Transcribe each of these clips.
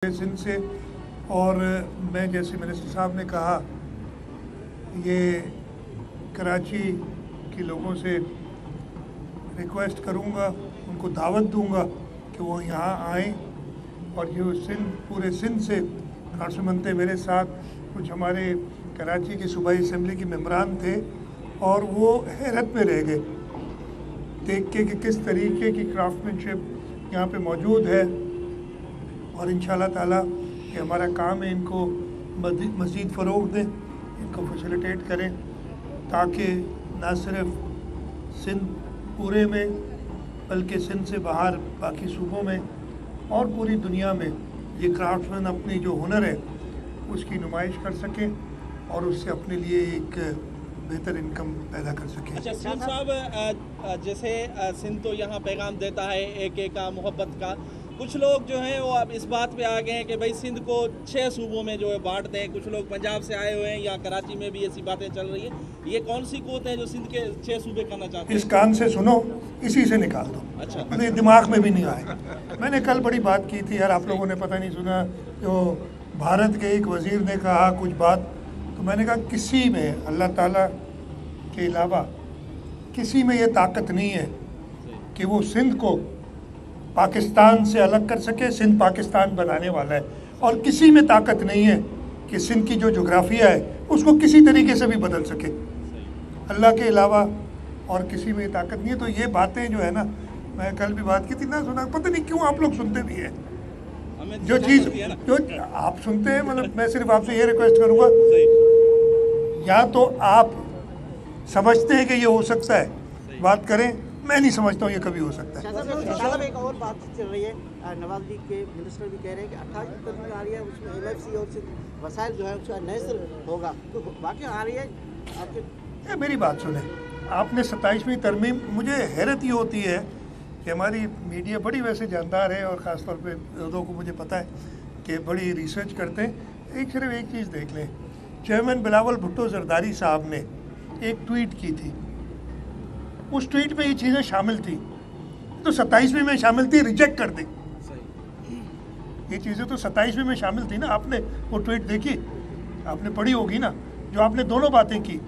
सिंध से। और मैं जैसे मिनिस्टर साहब ने कहा, ये कराची के लोगों से रिक्वेस्ट करूँगा, उनको दावत दूँगा कि वो यहाँ आएँ। और जो पूरे सिंध से काउंसिल बनते मेरे साथ कुछ हमारे कराची के सूबाई असेंबली के मेंबरान थे, और वो हैरत में रह गए देख के कि किस तरीके की क्राफ्टमैनशिप यहाँ पे मौजूद है। और इंशाल्लाह ताला ये हमारा काम है, इनको मज़ीद फ़रोग़ दें, इनको फैसिलिटेट करें, ताकि ना सिर्फ सिंध पूरे में बल्कि सिंध से बाहर बाकी सूबों में और पूरी दुनिया में ये क्राफ्ट्समैन अपनी जो हुनर है उसकी नुमाइश कर सकें और उससे अपने लिए एक बेहतर इनकम पैदा कर सकें। अच्छा सिंध साहब, जैसे सिंध तो यहाँ पैगाम देता है एक का मोहब्बत का, कुछ लोग जो हैं वो अब इस बात पे आ गए हैं कि भाई सिंध को 6 सूबों में जो है बांट दें। कुछ लोग पंजाब से आए हुए हैं या कराची में भी ऐसी बातें चल रही हैं। ये कौन सी कूद है जो सिंध के 6 सूबे करना चाहते हैं? इस कान से सुनो, इसी से निकाल दो। अच्छा, मेरे दिमाग में भी नहीं आए। मैंने कल बड़ी बात की थी यार, आप लोगों ने पता नहीं सुना, जो भारत के एक वजीर ने कहा कुछ बात, तो मैंने कहा किसी में अल्लाह ताला के अलावा किसी में ये ताकत नहीं है कि वो सिंध को पाकिस्तान से अलग कर सके। सिंध पाकिस्तान बनाने वाला है, और किसी में ताकत नहीं है कि सिंध की जो जोग्राफिया है उसको किसी तरीके से भी बदल सके। अल्लाह के अलावा और किसी में ताकत नहीं है। तो ये बातें जो है ना, मैं कल भी बात की थी ना, सुना, पता नहीं क्यों आप लोग सुनते भी हैं जो चीज़ जो आप सुनते हैं। मतलब मैं सिर्फ आपसे ये रिक्वेस्ट करूँगा, या तो आप समझते हैं कि ये हो सकता है, बात करें। मैं नहीं समझता हूँ ये कभी हो सकता है। साहब एक और बात चल रही है, नवाज लीग के मिनिस्टर भी कह रहे हैं कि 28 तरमीम आ रही है, उसमें MFC और वसाइल जो है उसका नज़र होगा, तो वाकई आ रही है आपके? मेरी बात सुने, आपने 27वीं तरमीम, मुझे हैरत ये होती है कि हमारी मीडिया बड़ी वैसे जानदार है, और ख़ास तौर पे लोगों को मुझे पता है कि बड़ी रिसर्च करते हैं। सिर्फ एक चीज़ देख लें, चेयरमैन बिलावल भुट्टो जरदारी साहब ने एक ट्वीट की थी, उस ट्वीट में ये चीज़ें शामिल थी, तो 27वीं में शामिल थी, रिजेक्ट कर दी। ये चीज़ें तो 27वीं में शामिल थी ना। आपने वो ट्वीट देखी, आपने पढ़ी होगी ना, जो आपने दोनों बातें की,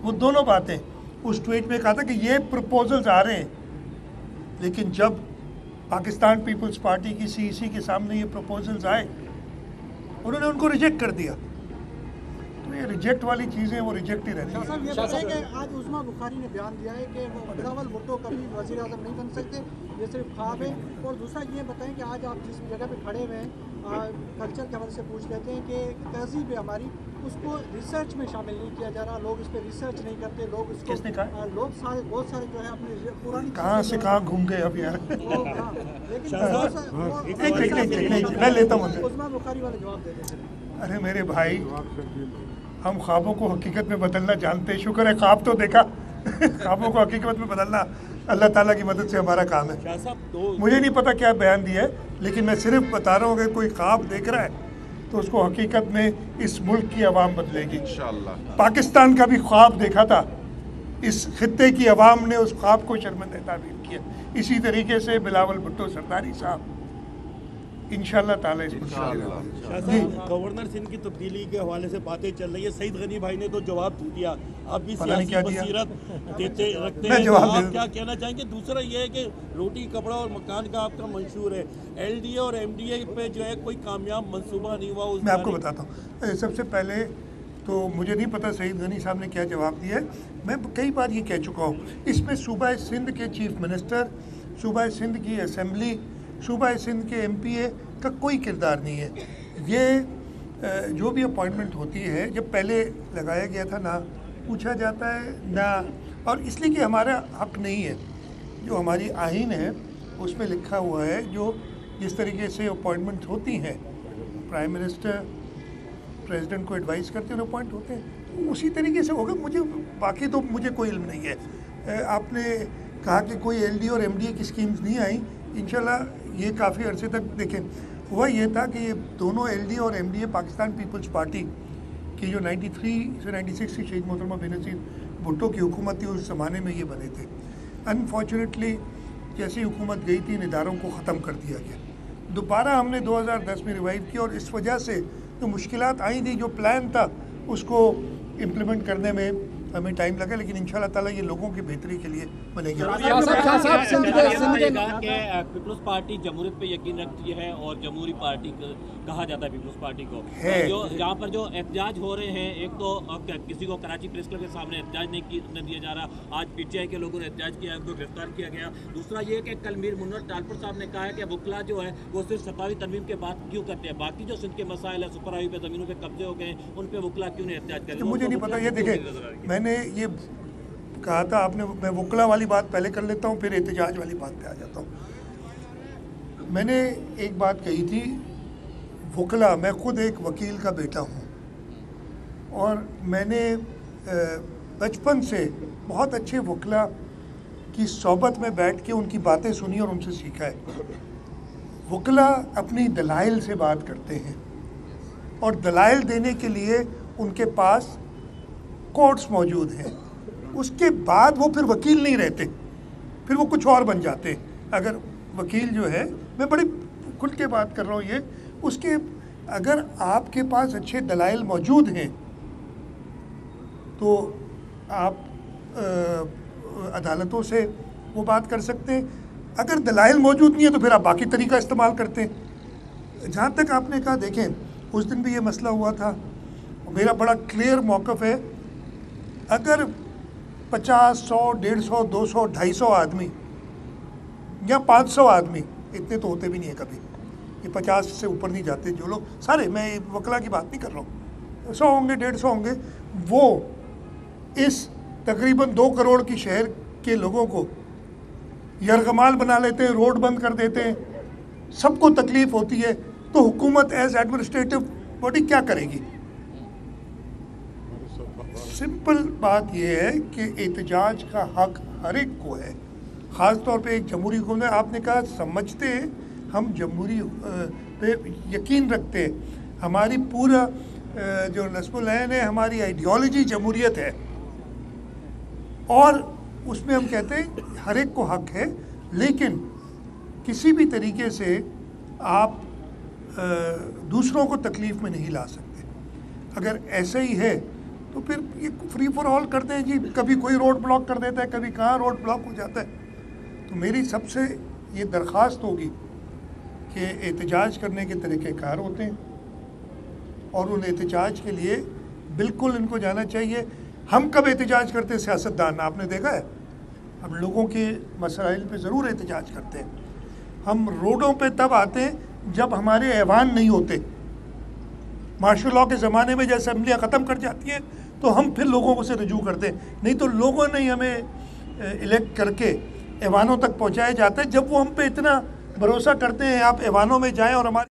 वो दोनों बातें उस ट्वीट में कहा था कि ये प्रपोजल्स आ रहे हैं, लेकिन जब पाकिस्तान पीपल्स पार्टी की CEC के सामने ये प्रपोजल्स आए, उन्होंने उनको रिजेक्ट कर दिया। तो ये रिजेक्ट वाली चीज़ें वो रिजेक्ट ही रहती है। आज उस्मा बुखारी ने बयान दिया है कि वो बिलावल भुट्टो कभी वज़ीर आज़म नहीं बन सकते, ये सिर्फ ख्वाब है। और दूसरा ये बताएं कि आज आप जिस जगह पे खड़े हुए हैं, कल्चर के हवाले से पूछ लेते हैं कि तहजीब है हमारी, उसको रिसर्च में शामिल नहीं किया जा रहा, लोग इस पर रिसर्च नहीं करते, लोग इसको, किसने कहा? लोग सारे बहुत सारे जो है अपने पुरानी कहाँ से कहाँ घूम गए अब यार। लेकिन मैं लेता हूँ। उस्मा बुखारी वाले जवाब देते हैं। अरे मेरे भाई, हम ख्वाबों को हकीकत में बदलना जानते हैं, शुक्र है ख्वाब तो देखा। ख्वाबों को हकीकत में बदलना अल्लाह ताला की मदद से हमारा काम है। मुझे नहीं पता क्या बयान दिया है, लेकिन मैं सिर्फ बता रहा हूँ कि कोई ख्वाब देख रहा है तो उसको हकीकत में इस मुल्क की आवाम बदलेगी इंशाअल्लाह। पाकिस्तान का भी ख्वाब देखा था, इस खित्ते की आवाम ने उस ख्वाब को शर्मिंदा ताबीर किया। इसी तरीके से बिलावल भुट्टो सरदारी साहब इंशाअल्लाह ताला इस जी। गवर्नर सिंध की तब्दीली के हवाले से बातें चल रही है, सईद गनी भाई ने तो जवाब दिया, आप भी सियासी बसीरत देते रखते हैं, तो आप क्या कहना चाहेंगे? दूसरा ये है कि रोटी कपड़ा और मकान का आपका मंशूर है, LDA और MDA पे जो है कोई कामयाब मंसूबा नहीं हुआ। मैं आपको बताता हूँ। सबसे पहले तो मुझे नहीं पता सईद गनी साहब ने क्या जवाब दिया है। मैं कई बार ये कह चुका हूँ, इसमें सूबा सिंध के चीफ मिनिस्टर, सूबा सिंध की असेंबली, सूबा सिंध के MPA का कोई किरदार नहीं है। ये जो भी अपॉइंटमेंट होती है, जब पहले लगाया गया था ना पूछा जाता है ना, और इसलिए कि हमारा हक नहीं है। जो हमारी आईन है उसमें लिखा हुआ है, जो जिस तरीके से अपॉइंटमेंट होती हैं, प्राइम मिनिस्टर प्रेसिडेंट को एडवाइस करते हैं, अपॉइंट होते हैं, तो उसी तरीके से होगा। मुझे बाकी तो मुझे कोई इल्म नहीं है। आपने कहा कि कोई LDA और MDA की स्कीम्स नहीं आई, इंशाल्लाह ये काफ़ी अरसे तक देखें। हुआ ये था कि ये दोनों LDA और MDA पाकिस्तान पीपल्स पार्टी की जो 93 से 96 की शहीद मोहतरमा बेनज़ीर भुट्टो की हुकूमत थी, उस ज़माने में ये बने थे। अनफॉर्चुनेटली जैसी हुकूमत गई थी, इन इदारों को ख़त्म कर दिया गया। दोबारा हमने 2010 में रिवाइव किया और इस वजह से जो मुश्किलात आई थी, जो प्लान था उसको इम्प्लीमेंट करने में हमें टाइम लगा, लेकिन इंशाल्लाह ताला ये लोगों की बेहतरी के लिए बनेगी। पीपल्स पार्टी जमहूरियत पे यकीन रखती है और जमहूरी पार्टी कहा जाता है पीपल्स पार्टी को, जो जहाँ पर जो एहतजाज हो रहे हैं, एक तो किसी को कराची प्रेस क्लब के सामने एहतजाज नहीं दिया जा रहा, आज पीटीआई के लोगों ने एहतजाज किया, उनको गिरफ्तार किया गया। दूसरा ये कि कल मीर मुन्नत टालपुर साहब ने कहा है कि वकला जो है वो सिर्फ 27 तरमीम के बाद क्यों करते हैं, बाकी जो सिंध के मसाइल है, सुपर हाईवे पे जमीनों पे कब्जे हो गए, उन पे वकला क्यों नहीं एहतजाज करें? मुझे नहीं पता। ये देखें, मैंने ये कहा था आपने, मैं वकला वाली बात पहले कर लेता हूँ, फिर एहतजाज वाली बात पे आ जाता हूँ। मैंने एक बात कही थी, वकला, मैं खुद एक वकील का बेटा हूँ और मैंने बचपन से बहुत अच्छे वकला की सोबत में बैठ के उनकी बातें सुनी और उनसे सीखा है। वकला अपनी दलाइल से बात करते हैं और दलाइल देने के लिए उनके पास कोर्ट्स मौजूद हैं, उसके बाद वो फिर वकील नहीं रहते, फिर वो कुछ और बन जाते हैं। अगर वकील जो है, मैं बड़ी खुल के बात कर रहा हूँ ये, उसके अगर आपके पास अच्छे दलाइल मौजूद हैं तो आप अदालतों से वो बात कर सकते हैं। अगर दलाइल मौजूद नहीं है तो फिर आप बाकी तरीका इस्तेमाल करते हैं। जहाँ तक आपने कहा, देखें उस दिन भी ये मसला हुआ था, मेरा बड़ा क्लियर मौक़िफ़ है, अगर 50, 100, 150, 200, 250 आदमी या 500 आदमी, इतने तो होते भी नहीं है कभी, ये 50 से ऊपर नहीं जाते जो लोग सारे, मैं वकला की बात नहीं कर रहा हूँ, 100 होंगे, 150 होंगे, वो इस तकरीबन 2 करोड़ की शहर के लोगों को यरगमाल बना लेते हैं, रोड बंद कर देते हैं, सबको तकलीफ़ होती है, तो हुकूमत एज एडमिनिस्ट्रेटिव बॉडी क्या करेगी? सिंपल बात यह है कि एहतजाज का हक हर एक को है, ख़ास तौर पे एक जमहूरी हुकूमत। आपने कहा समझते हैं, हम जमहूरी पे यकीन रखते हैं, हमारी पूरा जो नस्बुल ऐन है, हमारी आइडियोलॉजी जमहूरियत है और उसमें हम कहते हैं हर एक को हक है, लेकिन किसी भी तरीके से आप दूसरों को तकलीफ़ में नहीं ला सकते। अगर ऐसा ही है तो फिर ये फ्री फॉर ऑल करते हैं जी, कभी कोई रोड ब्लॉक कर देता है, कभी कहाँ रोड ब्लॉक हो जाता है। तो मेरी सबसे ये दरख्वास्त होगी कि एहतजाज करने के तरीक़ेकार होते हैं और उन एहतजाज के लिए बिल्कुल इनको जाना चाहिए। हम कब एहतजाज करते हैं? सियासतदान, आपने देखा है, हम लोगों के मसाइल पे ज़रूर एहतजाज करते हैं। हम रोडों पे तब आते हैं जब हमारे ऐवान नहीं होते। मार्शल लॉ के ज़माने में जब असेंबलियाँ ख़त्म कर जाती हैं तो हम फिर लोगों को से रजू करते हैं, नहीं तो लोगों ने हमें इलेक्ट करके ऐवानों तक पहुँचाया जाता है। जब वो हम पे इतना भरोसा करते हैं, आप ऐवानों में जाएँ और हमारे